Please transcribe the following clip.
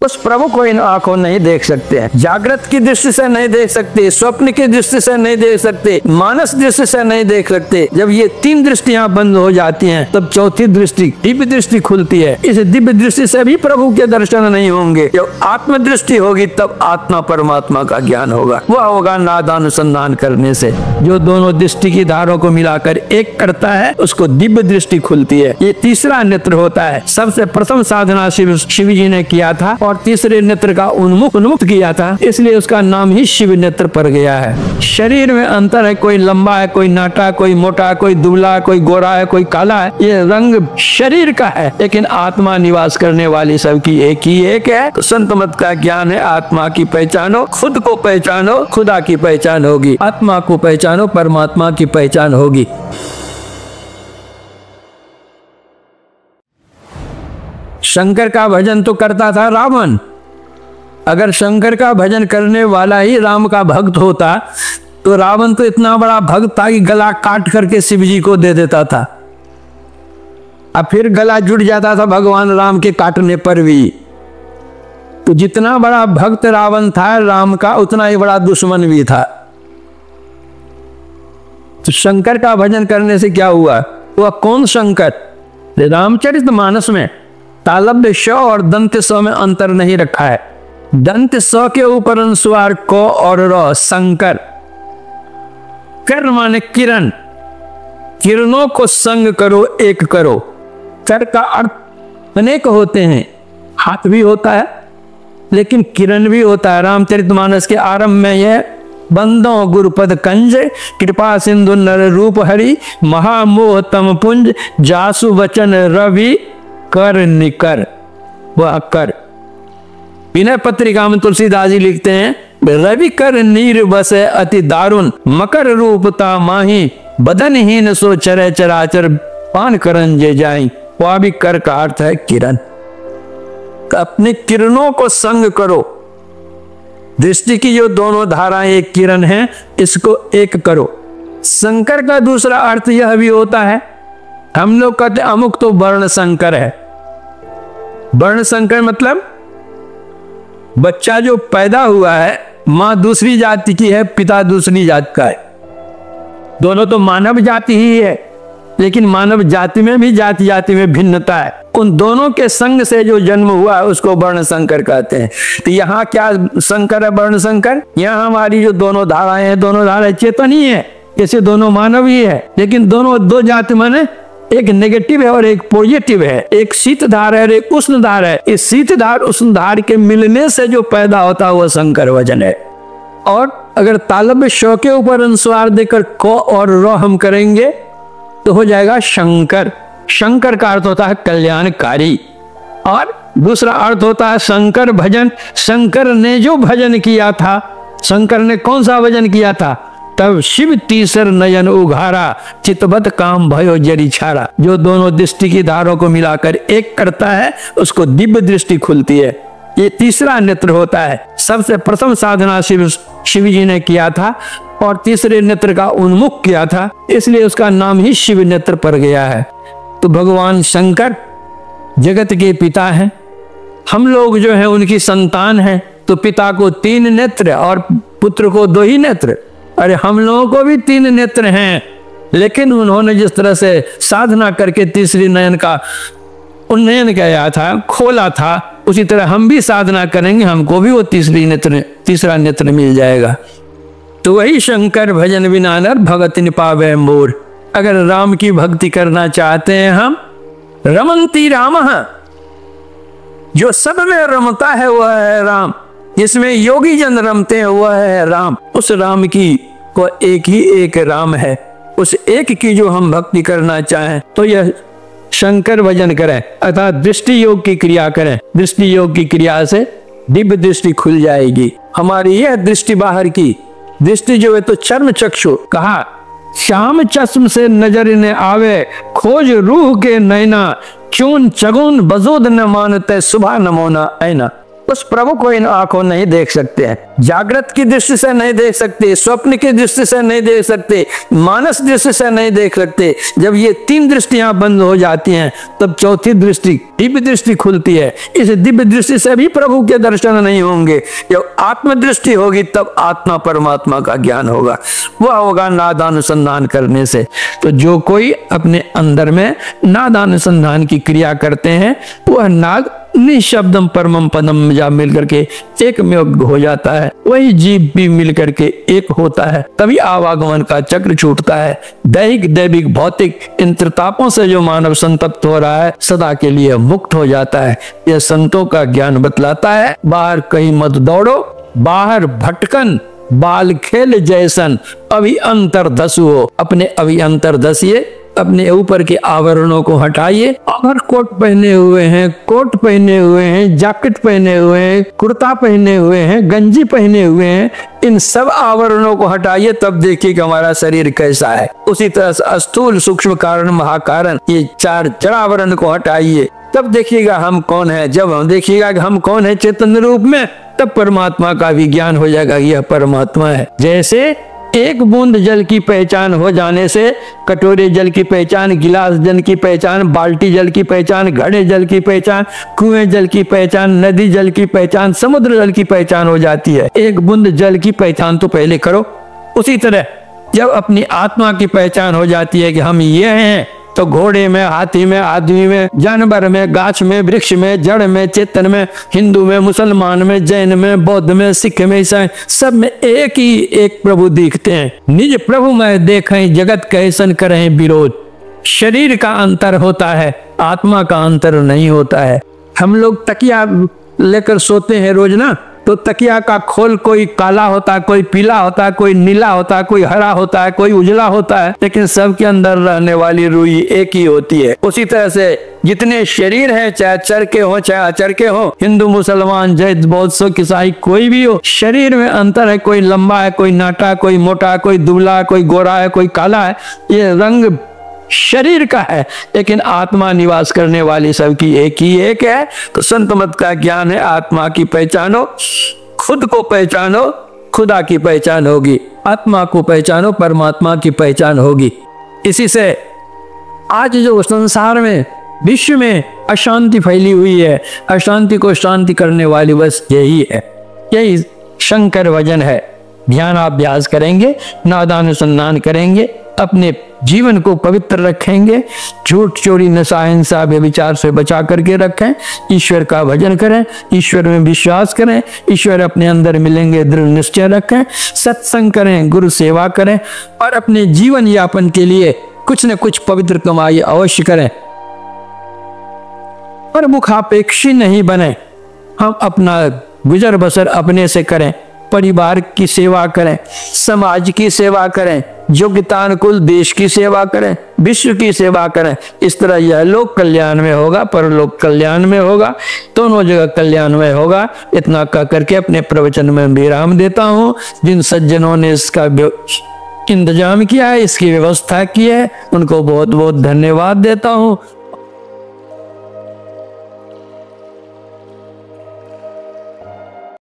उस प्रभु को इन आंखों नहीं देख सकते हैं। जागृत की दृष्टि से नहीं देख सकते, स्वप्न की दृष्टि से नहीं देख सकते, मानस दृष्टि से नहीं देख सकते। जब ये तीन दृष्टियां बंद हो जाती हैं तब चौथी दृष्टि दिव्य दृष्टि खुलती है। इस दिव्य दृष्टि से भी प्रभु के दर्शन नहीं होंगे। जब आत्म दृष्टि होगी तब आत्मा परमात्मा का ज्ञान होगा। वह होगा नादानुसंधान करने से। जो दोनों दृष्टि की धारों को मिलाकर एक करता है उसको दिव्य दृष्टि खुलती है। ये तीसरा नेत्र होता है। सबसे प्रथम साधना शिव जी ने किया था और तीसरे नेत्र का उन्मुक्त किया था, इसलिए उसका नाम ही शिव नेत्र पड़ गया है। शरीर में अंतर है, कोई लंबा है, कोई नाटा, कोई मोटा, कोई दुबला, कोई गोरा है, कोई काला है। ये रंग शरीर का है, लेकिन आत्मा निवास करने वाली सबकी एक ही एक है। तो संत मत का ज्ञान है, आत्मा की पहचानो, खुद को पहचानो, खुदा की पहचान होगी। आत्मा को पहचानो, परमात्मा की पहचान होगी। शंकर का भजन तो करता था रावण। अगर शंकर का भजन करने वाला ही राम का भक्त होता तो रावण तो इतना बड़ा भक्त था कि गला काट करके शिव जी को दे देता था। अब फिर गला जुड़ जाता था भगवान राम के काटने पर भी। तो जितना बड़ा भक्त रावण था राम का, उतना ही बड़ा दुश्मन भी था। तो शंकर का भजन करने से क्या हुआ? वह कौन शंकर? रामचरितमानस में तालव्य श और दंत स में अंतर नहीं रखा है। दंत स के ऊपर अनुस्वार क और र, शंकर। कर माने किरण, किरणों को संग करो, एक करो। कर का अर्थ अनेक होते हैं, हाथ भी होता है लेकिन किरण भी होता है। रामचरितमानस के आरंभ में यह बंदो गुरुपद कंज, कृपा सिंधु नर रूप हरि, महामोह तम पुंज, जासु वचन रवि कर निकर। वह कर। विनय पत्रिका में तुलसीदास जी लिखते हैं, रवि कर नीर बसे अति दारुण, मकर रूपता माही, बदनहीन सो चरे चराचर, पान करन जे जाई। वह भी कर का अर्थ है किरण। अपनी किरणों को संग करो। दृष्टि की जो दोनों धाराएं एक किरण हैं, इसको एक करो। शंकर का दूसरा अर्थ यह भी होता है, हम लोग कहते अमुक तो वर्ण संकर है। वर्ण संकर मतलब बच्चा जो पैदा हुआ है, मां दूसरी जाति की है, पिता दूसरी जाति का है। दोनों तो मानव जाति ही है, लेकिन मानव जाति में भी जाति जाति में भिन्नता है। उन दोनों के संग से जो जन्म हुआ है उसको वर्ण संकर कहते हैं। तो यहाँ क्या संकर है? वर्ण संकर। यहाँ हमारी जो दोनों धाराएं हैं, दोनों धाराएं चेतन ही है, जैसे दोनों मानव ही है, लेकिन दोनों दो जाति माने एक नेगेटिव है और एक पॉजिटिव है, एक शीत धार है और एक उष्ण धार है। इस शीत धार उष्ण धार के मिलने से जो पैदा होता है वह शंकर वजन है। और अगर तालव्य श के ऊपर अनुस्वार देकर क और र हम करेंगे तो हो जाएगा शंकर। शंकर का अर्थ होता है कल्याणकारी। और दूसरा अर्थ होता है शंकर भजन। शंकर ने जो भजन किया था, शंकर ने कौन सा भजन किया था? तब शिव तीसर नयन उघारा, चितबत काम भयो जरी छाड़ा। जो दोनों दृष्टि की धारों को मिलाकर एक करता है उसको दिव्य दृष्टि खुलती है। ये तीसरा नेत्र होता है। सबसे प्रथम साधना शिव जी ने किया था और तीसरे नेत्र का उन्मुख किया था, इसलिए उसका नाम ही शिव नेत्र पड़ गया है। तो भगवान शंकर जगत के पिता हैं। हम लोग जो है उनकी संतान हैं। तो पिता को 3 नेत्र और पुत्र को 2 ही नेत्र। अरे हम लोगों को भी 3 नेत्र हैं, लेकिन उन्होंने जिस तरह से साधना करके तीसरी नयन का उन्नयन किया था, खोला था, उसी तरह हम भी साधना करेंगे, हमको भी वो तीसरा नेत्र मिल जाएगा। तो वही शंकर भजन बिना नर भगत निपावे मोर। अगर राम की भक्ति करना चाहते हैं हम, रमंती राम, जो सब में रमता है वह है राम। जिसमें योगी जन रमते हैं वह है राम। उस राम की को एक ही एक राम है। उस एक की जो हम भक्ति करना चाहें तो यह शंकर भजन करें, अर्थात दृष्टि योग की क्रिया करें। दृष्टि योग की क्रिया से दिव्य दृष्टि खुल जाएगी। हमारी यह दृष्टि बाहर की दृष्टि जो है तो चर्म चक्षु कहा, श्याम चश्म से नजर ने आवे, खोज रूह के नैना, चून चगुन बजोद न मानते सुबह नमोना ऐना। उस प्रभु को इन आंखों नहीं देख सकते हैं। जागृत की दृष्टि से नहीं देख सकते, स्वप्न की दृष्टि से नहीं देख सकते, मानस दृष्टि से नहीं देख सकते। जब ये तीन दृष्टियां बंद हो जाती हैं तब चौथी दृष्टि, दिव्य दृष्टि खुलती है। इस दिव्य दृष्टि से भी प्रभु के दर्शन नहीं होंगे। जब आत्मदृष्टि होगी तब आत्मा परमात्मा का ज्ञान होगा, वह होगा नादानुसंधान करने से। तो जो कोई अपने अंदर में नादानुसंधान की क्रिया करते हैं वह नाद निशब्दम परमम पदम जा मिल करके एक में हो जाता है, वही जीव भी मिल करके एक होता है। तभी आवागमन का चक्र छूटता है। दैहिक दैविक भौतिक इन त्रितापों से जो मानव संतप्त हो रहा है सदा के लिए मुक्त हो जाता है। यह संतों का ज्ञान बतलाता है। बाहर कहीं मत दौड़ो, बाहर भटकन बाल खेल जैसन अभी अंतर धसु हो। अपने अभी अंतर धसिए, अपने ऊपर के आवरणों को हटाइए। अगर कोट पहने हुए हैं, कोट पहने हुए हैं, जैकेट पहने हुए हैं, कुर्ता पहने हुए हैं, गंजी पहने हुए हैं, इन सब आवरणों को हटाइए, तब देखिए कि हमारा शरीर कैसा है। उसी तरह से स्थूल सूक्ष्म कारण महाकारण ये चार जड़ावरण को हटाइए, तब देखिएगा हम कौन है। जब हम देखिएगा कि हम कौन है चैतन्य रूप में, तब परमात्मा का भी ज्ञान हो जाएगा, यह परमात्मा है। जैसे एक बूंद जल की पहचान हो जाने से कटोरे जल की पहचान, गिलास जल की पहचान, बाल्टी जल की पहचान, घड़े जल की पहचान, कुएं जल की पहचान, नदी जल की पहचान, समुद्र जल की पहचान हो जाती है। एक बूंद जल की पहचान तो पहले करो। उसी तरह जब अपनी आत्मा की पहचान हो जाती है कि हम ये हैं, तो घोड़े में, हाथी में, आदमी में, जानवर में, गाछ में, वृक्ष में, जड़ में, चेतन में, हिंदू में, मुसलमान में, जैन में, बौद्ध में, सिख में, ईसाई, सब में एक ही एक प्रभु दिखते हैं। निज प्रभु में देखें जगत कैसन करें विरोध। शरीर का अंतर होता है, आत्मा का अंतर नहीं होता है। हम लोग तकिया लेकर सोते हैं रोज ना, तो तकिया का खोल कोई काला होता है, कोई पीला होता है, कोई नीला होता है, कोई हरा होता है, कोई उजला होता है, लेकिन सबके अंदर रहने वाली रूई एक ही होती है। उसी तरह से जितने शरीर हैं, चाहे चर के हो चाहे अचर के हो, हिंदू मुसलमान जैन बौद्ध सिख ईसाई कोई भी हो, शरीर में अंतर है। कोई लंबा है, कोई नाटा है, कोई मोटा है, कोई दुबला है, कोई गोरा है, कोई काला है। ये रंग शरीर का है, लेकिन आत्मा निवास करने वाली सबकी एक ही एक है। तो संत मत का ज्ञान है, आत्मा की पहचानो, खुद को पहचानो, खुदा की पहचान होगी। आत्मा को पहचानो, परमात्मा की पहचान होगी। इसी से आज जो संसार में, विश्व में अशांति फैली हुई है, अशांति को शांति करने वाली बस यही है, यही शंकर वजन है। ध्यान अभ्यास करेंगे, नादानुसंधान करेंगे, अपने जीवन को पवित्र रखेंगे, झूठ चोरी नशा हिंसा व्यभिचार से बचा करके रखें, ईश्वर का भजन करें, ईश्वर में विश्वास करें, ईश्वर अपने अंदर मिलेंगे दृढ़ निश्चय रखें, सत्संग करें, गुरु सेवा करें और अपने जीवन यापन के लिए कुछ न कुछ पवित्र कमाई अवश्य करें और मुखापेक्षी नहीं बने। हम अपना गुजर बसर अपने से करें, परिवार की सेवा करें, समाज की सेवा करें, योग्यतानुकूल देश की सेवा करें, विश्व की सेवा करें। इस तरह यह लोक कल्याण में होगा, परलोक कल्याण में होगा, दोनों जगह कल्याण में होगा। इतना कह करके अपने प्रवचन में विराम देता हूँ। जिन सज्जनों ने इसका इंतजाम किया है, इसकी व्यवस्था की है, उनको बहुत बहुत धन्यवाद देता हूँ।